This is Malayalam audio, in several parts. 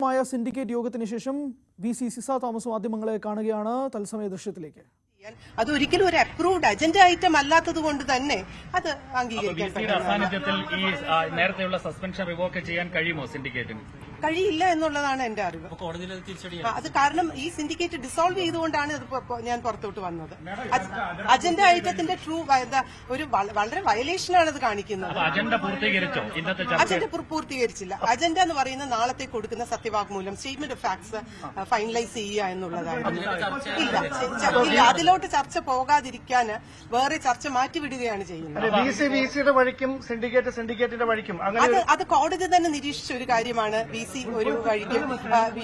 സിൻഡിക്കേറ്റ് യോഗത്തിന് ശേഷം വി.സി. സിസ തോമസ് മാധ്യമങ്ങളെ കാണുകയാണ്. തത്സമയ ദൃശ്യത്തിലേക്ക്. അത് ഒരിക്കലും ഒരു അപ്രൂവ്ഡ് അജണ്ട ഐറ്റം അല്ലാത്തത് കൊണ്ട് തന്നെ അത് അംഗീകരിക്കാൻ നേരത്തെയുള്ള സസ്പെൻഷൻ റിവോക്ക് ചെയ്യാൻ കഴിയുമോ സിൻഡിക്കേറ്റിന്? കഴിയില്ല എന്നുള്ളതാണ് എന്റെ അറിവ്. അത് കാരണം ഈ സിൻഡിക്കേറ്റ് ഡിസോൾവ് ചെയ്തുകൊണ്ടാണ് ഞാൻ പുറത്തോട്ട് വന്നത്. അജണ്ട ഐറ്റത്തിന്റെ ഒരു വളരെ വയലേഷനാണ് അത് കാണിക്കുന്നത്. അജണ്ട പൂർത്തീകരിച്ചില്ല. അജണ്ട എന്ന് പറയുന്ന നാളത്തെ കൊടുക്കുന്ന സത്യവാങ്മൂലം സ്റ്റേറ്റ്മെന്റ് ഓഫ് ഫാക്ട്സ് ഫൈനലൈസ് ചെയ്യുക എന്നുള്ളതാണ്. ഇല്ല, അതിലോട്ട് ചർച്ച പോകാതിരിക്കാൻ വേറെ ചർച്ച മാറ്റിവിടുകയാണ് ചെയ്യുന്നത്. അത് കോടതി തന്നെ നിരീക്ഷിച്ച ഒരു കാര്യമാണ്. വി.സി. ഒരു വഴിക്കും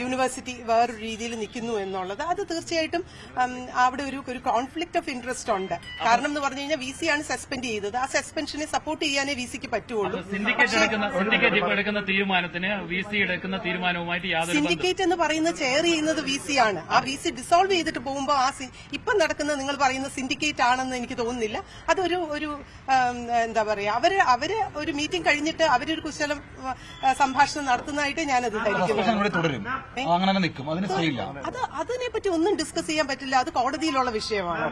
യൂണിവേഴ്സിറ്റി വേറൊരു രീതിയിൽ നിൽക്കുന്നു എന്നുള്ളത്. അത് തീർച്ചയായിട്ടും അവിടെ ഒരു കോൺഫ്ലിക്ട് ഓഫ് ഇൻട്രസ്റ്റ് ഉണ്ട്. കാരണം എന്ന് പറഞ്ഞു കഴിഞ്ഞാൽ വി.സി. ആണ് സസ്പെൻഡ് ചെയ്തത്. ആ സസ്പെൻഷനെ സപ്പോർട്ട് ചെയ്യാനേ വി.സിക്ക് പറ്റുള്ളൂ. സിൻഡിക്കേറ്റ് എന്ന് പറയുന്നത് ചെയർ ചെയ്യുന്നത് വി.സി. ആണ്. ആ വി.സി. ഡിസോൾവ് ചെയ്തിട്ട് പോകുമ്പോൾ ഇപ്പം നടക്കുന്ന നിങ്ങൾ പറയുന്ന സിൻഡിക്കേറ്റ് ആണെന്ന് എനിക്ക് തോന്നുന്നില്ല. അതൊരു എന്താ പറയാ, അവര് ഒരു മീറ്റിംഗ് കഴിഞ്ഞിട്ട് അവരൊരു കുശലം സംഭാഷണം നടത്തുന്നതായിട്ട് ഞാനത് അതിനെപ്പറ്റി ഒന്നും ഡിസ്കസ് ചെയ്യാൻ പറ്റില്ല. അത് കോടതിയിലുള്ള വിഷയമാണ്.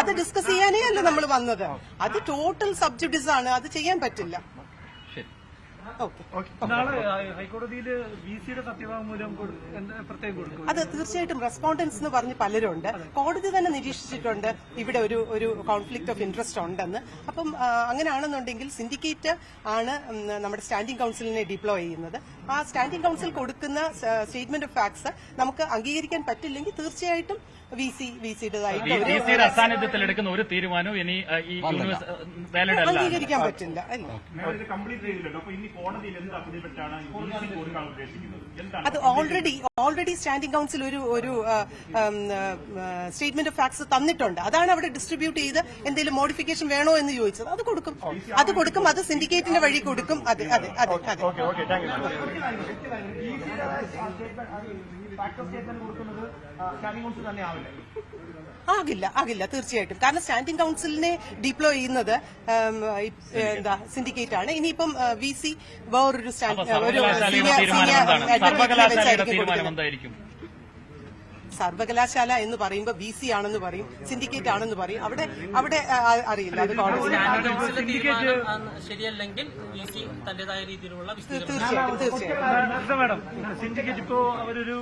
അത് ഡിസ്കസ് ചെയ്യാനേ അല്ല നമ്മൾ വന്നത്. അത് ടോട്ടൽ സബ്ജുഡിസ് ആണ്. അത് ചെയ്യാൻ പറ്റില്ല. അത് തീർച്ചയായിട്ടും റെസ്പോണ്ടൻസ് എന്ന് പറഞ്ഞ് പലരുണ്ട്. കോടതി തന്നെ നിരീക്ഷിച്ചിട്ടുണ്ട് ഇവിടെ ഒരു കോൺഫ്ലിക്ട് ഓഫ് ഇൻട്രസ്റ്റ് ഉണ്ടെന്ന്. അപ്പം അങ്ങനെയാണെന്നുണ്ടെങ്കിൽ സിൻഡിക്കേറ്റ് ആണ് നമ്മുടെ സ്റ്റാൻഡിംഗ് കൌൺസിലിനെ ഡിപ്ലോയ് ചെയ്യുന്നത്. ആ സ്റ്റാൻഡിംഗ് കൌൺസിൽ കൊടുക്കുന്ന സ്റ്റേറ്റ്മെന്റ് ഓഫ് ഫാക്ട്സ് നമുക്ക് അംഗീകരിക്കാൻ പറ്റില്ലെങ്കിൽ തീർച്ചയായിട്ടും സാന്നിധ്യത്തിൽ എടുക്കുന്ന ഒരു തീരുമാനവും ഇനി അംഗീകരിക്കാൻ പറ്റില്ല. അത് ഓൾറെഡി സ്റ്റാൻഡിംഗ് കൌൺസിൽ ഒരു സ്റ്റേറ്റ്മെന്റ് ഓഫ് ഫാക്ട്സ് തന്നിട്ടുണ്ട്. അതാണ് അവിടെ ഡിസ്ട്രിബ്യൂട്ട് ചെയ്ത് എന്തെങ്കിലും മോഡിഫിക്കേഷൻ വേണോ എന്ന് ചോദിച്ചത്. അത് കൊടുക്കും. അത് സിൻഡിക്കേറ്റിന്റെ വഴി കൊടുക്കും. അതെ. ആകില്ല തീർച്ചയായിട്ടും. കാരണം സ്റ്റാൻഡിംഗ് കൌൺസിലിനെ ഡിപ്ലോയ് ചെയ്യുന്നത് സിൻഡിക്കേറ്റ് ആണ്. ഇനിയിപ്പം വി.സി. വേറൊരു സർവകലാശാല എന്ന് പറയുമ്പോൾ വി.സി. ആണെന്ന് പറയും, സിൻഡിക്കേറ്റ് ആണെന്ന് പറയും. അവിടെ അറിയില്ല. അത് ശരിയല്ലെങ്കിൽ തീർച്ചയായിട്ടും സിൻഡിക്കേറ്റ് ഇപ്പോ അവരൊരു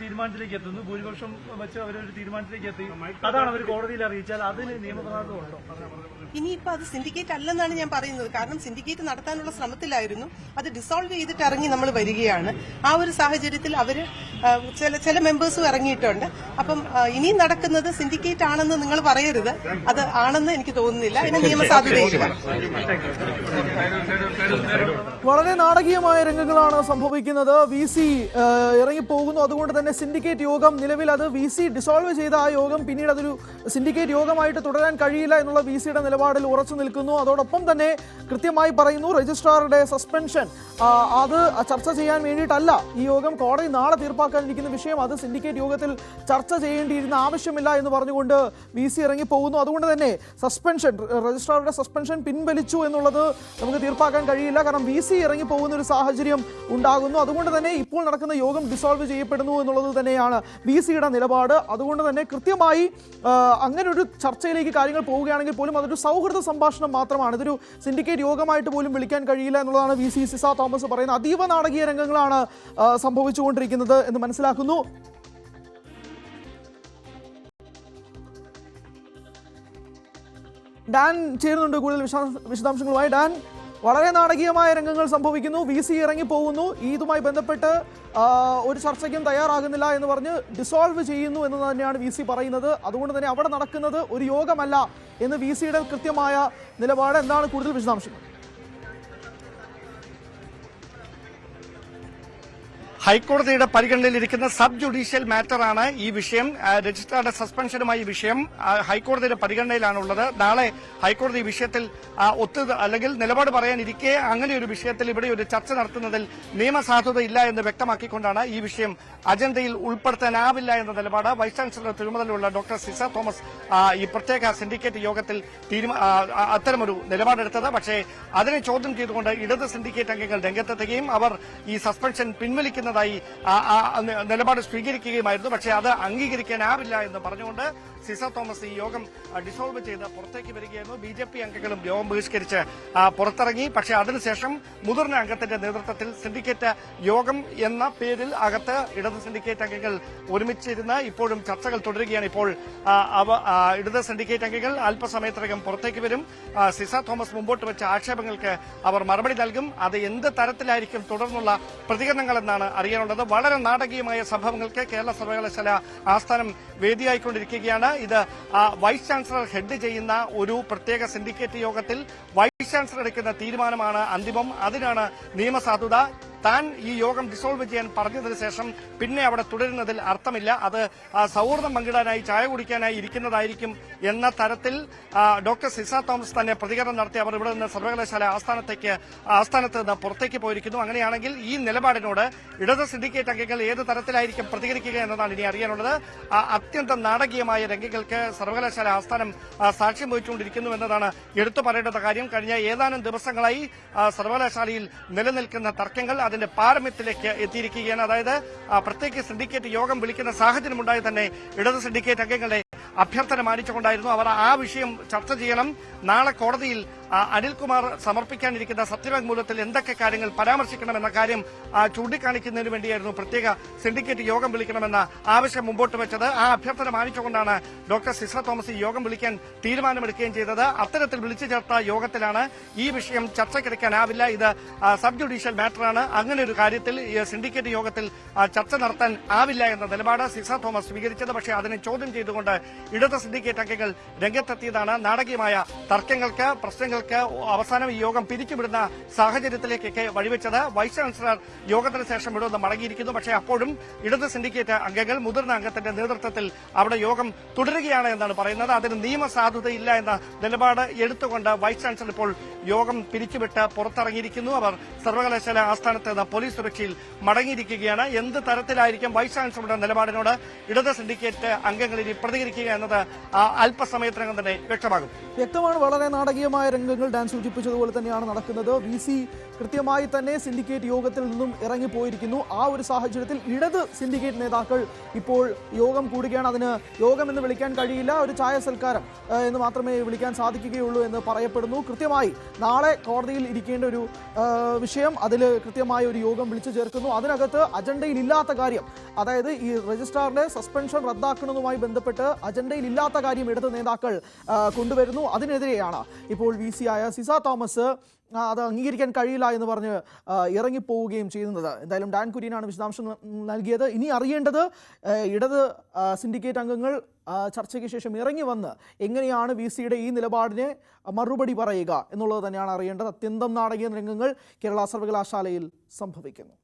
തീരുമാനത്തിലേക്ക് എത്തുന്നു. ഭൂരിപക്ഷം വെച്ച് അവരൊരു തീരുമാനത്തിലേക്ക് എത്തി. അതാണ് അവർ കോടതിയിൽ അറിയിച്ചാൽ അതിന് നിയമപ്രകാരം ഉണ്ടോ? ഇനിയിപ്പോ അത് സിൻഡിക്കേറ്റ് അല്ലെന്നാണ് ഞാൻ പറയുന്നത്. കാരണം സിൻഡിക്കേറ്റ് നടത്താനുള്ള ശ്രമത്തിലായിരുന്നു. അത് ഡിസോൾവ് ചെയ്തിട്ട് ഇറങ്ങി നമ്മൾ വരികയാണ്. ആ ഒരു സാഹചര്യത്തിൽ അവര് ചില മെമ്പേഴ്സും ഇറങ്ങിയിട്ടുണ്ട്. അപ്പം ഇനിയും നടക്കുന്നത് സിൻഡിക്കേറ്റ് ആണെന്ന് നിങ്ങൾ പറയരുത്. അത് ആണെന്ന് എനിക്ക് തോന്നുന്നില്ല. അതിന് നിയമസാധ്യതയില്ല. വളരെ നാടകീയമായ രംഗങ്ങളാണ് സംഭവിക്കുന്നത്. വി.സി. ഇറങ്ങിപ്പോകുന്നു. അതുകൊണ്ട് തന്നെ സിൻഡിക്കേറ്റ് യോഗം നിലവിൽ അത് വി.സി. ഡിസോൾവ് ചെയ്ത ആ യോഗം പിന്നീട് അതൊരു സിൻഡിക്കേറ്റ് യോഗമായിട്ട് തുടരാൻ കഴിയില്ല എന്നുള്ള വി.സിയുടെ നിലപാടിൽ ഉറച്ചു നിൽക്കുന്നു. അതോടൊപ്പം തന്നെ കൃത്യമായി പറയുന്നു, രജിസ്ട്രാറുടെ സസ്പെൻഷൻ അത് ചർച്ച ചെയ്യാൻ വേണ്ടിയിട്ടല്ല ഈ യോഗം. കോടതി നാളെ തീർപ്പാക്കാനിരിക്കുന്ന വിഷയം അത് സിൻഡിക്കേറ്റ് യോഗത്തിൽ ചർച്ച ചെയ്യേണ്ടിയിരുന്ന ആവശ്യമില്ല എന്ന് പറഞ്ഞുകൊണ്ട് വി.സി. ഇറങ്ങിപ്പോകുന്നു. അതുകൊണ്ട് തന്നെ രജിസ്ട്രാറുടെ സസ്പെൻഷൻ പിൻവലിച്ചു എന്നുള്ളത് നമുക്ക് തീർപ്പാക്കാൻ കഴിയില്ല. കാരണം വി.സി. ഇറങ്ങിപ്പോകുന്ന ഒരു സാഹചര്യം ഉണ്ടാകുന്നു. അതുകൊണ്ട് തന്നെ ഇപ്പോൾ നടക്കുന്ന യോഗം ഡിസോൾവ് ചെയ്യപ്പെടുന്നു എന്നുള്ളത് തന്നെയാണ് വി.സിയുടെ നിലപാട്. അതുകൊണ്ട് തന്നെ കൃത്യമായി അങ്ങനെ ഒരു ചർച്ചയിലേക്ക് കാര്യങ്ങൾ പോവുകയാണെങ്കിൽ പോലും അതൊരു സൗഹൃദ സംഭാഷണം മാത്രമാണ്. ഇതൊരു സിൻഡിക്കേറ്റ് യോഗമായിട്ട് പോലും വിളിക്കാൻ കഴിയില്ല എന്നുള്ളതാണ് വി.സി. സിസ തോമസ് പറയുന്നത്. അതീവ നാടകീയ രംഗങ്ങളാണ് സംഭവിച്ചുകൊണ്ടിരിക്കുന്നത് എന്ന് മനസ്സിലാക്കുന്നു. ഡാൻ ചേരുന്നുണ്ട് കൂടുതൽ വിശദാംശങ്ങളുമായി. ഡാൻ, വളരെ നാടകീയമായ രംഗങ്ങൾ സംഭവിക്കുന്നു. വി.സി. ഇറങ്ങിപ്പോകുന്നു. ഇതുമായി ബന്ധപ്പെട്ട് ഒരു ചർച്ചയ്ക്കും തയ്യാറാകുന്നില്ല എന്ന് പറഞ്ഞ് ഡിസോൾവ് ചെയ്യുന്നു എന്ന് തന്നെയാണ് വി.സി. പറയുന്നത്. അതുകൊണ്ട് തന്നെ അവിടെ നടക്കുന്നത് ഒരു യോഗമല്ല എന്ന് വി.സിയുടെ കൃത്യമായ നിലപാട്. എന്താണ് കൂടുതൽ വിശദാംശങ്ങൾ? ഹൈക്കോടതിയുടെ പരിഗണനയിലിരിക്കുന്ന സബ് ജുഡീഷ്യൽ മാറ്ററാണ് ഈ വിഷയം. രജിസ്ട്രാറുടെ സസ്പെൻഷനുമായി ഈ വിഷയം ഹൈക്കോടതിയുടെ പരിഗണനയിലാണുള്ളത്. നാളെ ഹൈക്കോടതി ഈ വിഷയത്തിൽ അല്ലെങ്കിൽ നിലപാട് പറയാനിരിക്കെ അങ്ങനെ ഒരു വിഷയത്തിൽ ഇവിടെ ഒരു ചർച്ച നടത്തുന്നതിൽ നിയമസാധുതയില്ല എന്ന് വ്യക്തമാക്കിക്കൊണ്ടാണ് ഈ വിഷയം അജണ്ടയിൽ ഉൾപ്പെടുത്താനാവില്ല എന്ന നിലപാട് വൈസ് ചാൻസലർ തിരുമലയിലുള്ള ഡോക്ടർ സിസ തോമസ് ഈ പ്രത്യേക സിൻഡിക്കേറ്റ് യോഗത്തിൽ അത്തരമൊരു നിലപാടെടുത്തത്. പക്ഷേ അതിനെ ചോദ്യം ചെയ്തുകൊണ്ട് ഇടത് സിൻഡിക്കേറ്റ് അംഗങ്ങൾ രംഗത്തെത്തുകയും അവർ ഈ സസ്പെൻഷൻ പിൻവലിക്കുന്ന ചെയ്യുന്നതായി നിലപാട് സ്വീകരിക്കുകയുമായിരുന്നു. പക്ഷേ അത് അംഗീകരിക്കാനാവില്ല എന്ന് പറഞ്ഞുകൊണ്ട് സിസ തോമസ് ഈ യോഗം ഡിസോൾവ് ചെയ്ത് പുറത്തേക്ക് വരികയായിരുന്നു. BJP അംഗങ്ങളും യോഗം ബഹിഷ്കരിച്ച് പുറത്തിറങ്ങി. പക്ഷേ അതിനുശേഷം മുതിർന്ന അംഗത്തിന്റെ നേതൃത്വത്തിൽ സിൻഡിക്കേറ്റ് യോഗം എന്ന പേരിൽ അകത്ത് ഇടത് സിൻഡിക്കേറ്റ് അംഗങ്ങൾ ഒരുമിച്ചിരുന്ന് ഇപ്പോഴും ചർച്ചകൾ തുടരുകയാണ്. ഇപ്പോൾ ഇടത് സിൻഡിക്കേറ്റ് അംഗങ്ങൾ അല്പസമയത്തിനകം പുറത്തേക്ക് വരും. സിസ തോമസ് മുമ്പോട്ട് വെച്ച ആക്ഷേപങ്ങൾക്ക് അവർ മറുപടി നൽകും. അത് എന്ത് തരത്തിലായിരിക്കും തുടർന്നുള്ള പ്രതികരണങ്ങൾ എന്നാണ് അറിയാനുള്ളത്. വളരെ നാടകീയമായ സംഭവങ്ങൾക്ക് കേരള സർവകലാശാല ആസ്ഥാനം വേദിയായിക്കൊണ്ടിരിക്കുകയാണ്. ഇത് വൈസ് ചാൻസലർ ഹെഡ് ചെയ്യുന്ന ഒരു പ്രത്യേക സിൻഡിക്കേറ്റ് യോഗത്തിൽ വൈസ് ചാൻസലർ എടുക്കുന്ന തീരുമാനമാണ് അന്തിമം. അതിനാണ് നിയമസാധുത. താൻ ഈ യോഗം ഡിസോൾവ് ചെയ്യാൻ പറഞ്ഞതിന് ശേഷം പിന്നെ അവിടെ തുടരുന്നതിൽ അർത്ഥമില്ല. അത് സൗഹൃദം പങ്കിടാനായി ചായ കുടിക്കാനായി ഇരിക്കുന്നതായിരിക്കും എന്ന തരത്തിൽ ഡോക്ടർ സിസ തോമസ് തന്നെ പ്രതികരണം നടത്തി. അവർ ഇവിടെ നിന്ന് സർവകലാശാല ആസ്ഥാനത്ത് നിന്ന് പുറത്തേക്ക് പോയിരിക്കുന്നു. അങ്ങനെയാണെങ്കിൽ ഈ നിലപാടിനോട് ഇടത് സിൻഡിക്കേറ്റ് അംഗങ്ങൾ ഏത് തരത്തിലായിരിക്കും പ്രതികരിക്കുക എന്നതാണ് ഇനി അറിയാനുള്ളത്. അത്യന്തം നാടകീയമായ രംഗങ്ങൾക്ക് സർവകലാശാല ആസ്ഥാനം സാക്ഷ്യം വഹിച്ചുകൊണ്ടിരിക്കുന്നു എന്നതാണ് എടുത്തു പറയേണ്ട കാര്യം. കഴിഞ്ഞ ഏതാനും ദിവസങ്ങളായി സർവകലാശാലയിൽ നിലനിൽക്കുന്ന തർക്കങ്ങൾ അതിന്റെ പാരമ്യത്തിലേക്ക് എത്തിയിരിക്കുകയാണ്. അതായത് പ്രത്യേക സിൻഡിക്കേറ്റ് യോഗം വിളിക്കുന്ന സാഹചര്യമുണ്ടായി തന്നെ ഇടത് സിൻഡിക്കേറ്റ് അംഗങ്ങളെ അഭ്യർത്ഥന മാനിച്ചുകൊണ്ടായിരുന്നു. അവർ ആ വിഷയം ചർച്ച ചെയ്യണം. നാളെ കോടതിയിൽ അനിൽകുമാർ സമർപ്പിക്കാനിരിക്കുന്ന സത്യവാങ്മൂലത്തിൽ എന്തൊക്കെ കാര്യങ്ങൾ പരാമർശിക്കണമെന്ന കാര്യം ചൂണ്ടിക്കാണിക്കുന്നതിന് വേണ്ടിയായിരുന്നു പ്രത്യേക സിൻഡിക്കേറ്റ് യോഗം വിളിക്കണമെന്ന ആവശ്യം മുമ്പോട്ട് വെച്ചത്. ആ അഭ്യർത്ഥന മാനിച്ചുകൊണ്ടാണ് ഡോക്ടർ സിസ തോമസ് ഈ യോഗം വിളിക്കാൻ തീരുമാനമെടുക്കുകയും ചെയ്തത്. അത്തരത്തിൽ വിളിച്ചു ചേർത്ത യോഗത്തിലാണ് ഈ വിഷയം ചർച്ചയ്ക്കെടുക്കാനാവില്ല, ഇത് സബ് ജുഡീഷ്യൽ മാറ്ററാണ്, അങ്ങനെ ഒരു കാര്യത്തിൽ സിൻഡിക്കേറ്റ് യോഗത്തിൽ ചർച്ച നടത്താൻ ആവില്ല എന്ന നിലപാട് സിസ തോമസ് സ്വീകരിച്ചത്. പക്ഷേ അതിനെ ചോദ്യം ചെയ്തുകൊണ്ട് ഇടത് സിൻഡിക്കേറ്റ് അംഗങ്ങൾ രംഗത്തെത്തിയതാണ് നാടകീയമായ തർക്കങ്ങൾക്ക്, പ്രശ്നങ്ങൾക്ക് അവസാനം ഈ യോഗം പിരിച്ചുവിടുന്ന സാഹചര്യത്തിലേക്കൊക്കെ വഴിവെച്ചത്. വൈസ് ചാൻസലർ യോഗത്തിന് ശേഷം ഇവിടെ നിന്ന് മടങ്ങിയിരിക്കുന്നു. പക്ഷേ അപ്പോഴും ഇടത് സിൻഡിക്കേറ്റ് അംഗങ്ങൾ മുതിർന്ന അംഗത്തിന്റെ നേതൃത്വത്തിൽ അവിടെ യോഗം തുടരുകയാണ് എന്നാണ് പറയുന്നത്. അതിന് നിയമസാധുതയില്ല എന്ന നിലപാട് എടുത്തുകൊണ്ട് വൈസ് ചാൻസലർ ഇപ്പോൾ യോഗം പിരിച്ചുവിട്ട് പുറത്തിറങ്ങിയിരിക്കുന്നു. അവർ സർവകലാശാല ആസ്ഥാനത്ത് നിന്ന് പോലീസ് സുരക്ഷയിൽ മടങ്ങിയിരിക്കുകയാണ്. എന്ത് തരത്തിലായിരിക്കും വൈസ് ചാൻസലറുടെ നിലപാടിനോട് ഇടത് സിൻഡിക്കേറ്റ് അംഗങ്ങൾ ഇനി പ്രതികരിക്കുക എന്നത് അല്പസമയത്തിനകം തന്നെ വ്യക്തമാണ്. വളരെ നാടകീയമായ രംഗങ്ങൾ ഡാൻ സൂചിപ്പിച്ചതുപോലെ തന്നെയാണ് നടക്കുന്നത്. VC കൃത്യമായി തന്നെ സിൻഡിക്കേറ്റ് യോഗത്തിൽ നിന്നും ഇറങ്ങിപ്പോയിരിക്കുന്നു. ആ ഒരു സാഹചര്യത്തിൽ ഇടത് സിൻഡിക്കേറ്റ് നേതാക്കൾ ഇപ്പോൾ യോഗം കൂടുകയാണ്. അതിന് യോഗം എന്ന് വിളിക്കാൻ കഴിയില്ല, ഒരു ചായ സൽക്കാരം എന്ന് മാത്രമേ വിളിക്കാൻ സാധിക്കുകയുള്ളൂ എന്ന് പറയപ്പെടുന്നു. കൃത്യമായി നാളെ കോടതിയിൽ ഇരിക്കേണ്ട ഒരു വിഷയം, അതിൽ കൃത്യമായ ഒരു യോഗം വിളിച്ചു ചേർക്കുന്നു. അതിനകത്ത് അജണ്ടയിൽ ഇല്ലാത്ത കാര്യം, അതായത് ഈ രജിസ്ട്രാറിന്റെ സസ്പെൻഷൻ റദ്ദാക്കുന്നതുമായി ബന്ധപ്പെട്ട് അജണ്ടയിൽ ഇല്ലാത്ത കാര്യം ഇടത് നേതാക്കൾ കൊണ്ടുവരുന്നു. അതിനെതിരെയാണ് ഇപ്പോൾ VC ആയ സിസ തോമസ് അത് അംഗീകരിക്കാൻ കഴിയില്ല എന്ന് പറഞ്ഞ് ഇറങ്ങിപ്പോവുകയും ചെയ്യുന്നത്. എന്തായാലും ഡാൻ കുര്യനാണ് വിശദാംശം നൽകിയത്. ഇനി അറിയേണ്ടത് ഇടത് സിൻഡിക്കേറ്റ് അംഗങ്ങൾ ചർച്ചയ്ക്ക് ശേഷം ഇറങ്ങി വന്ന് എങ്ങനെയാണ് VCയുടെ ഈ നിലപാടിനെ മറുപടി പറയുക എന്നുള്ളത് തന്നെയാണ് അറിയേണ്ടത്. അത്യന്തം നാടകീയ രംഗങ്ങൾ കേരള സർവകലാശാലയിൽ സംഭവിക്കുന്നു.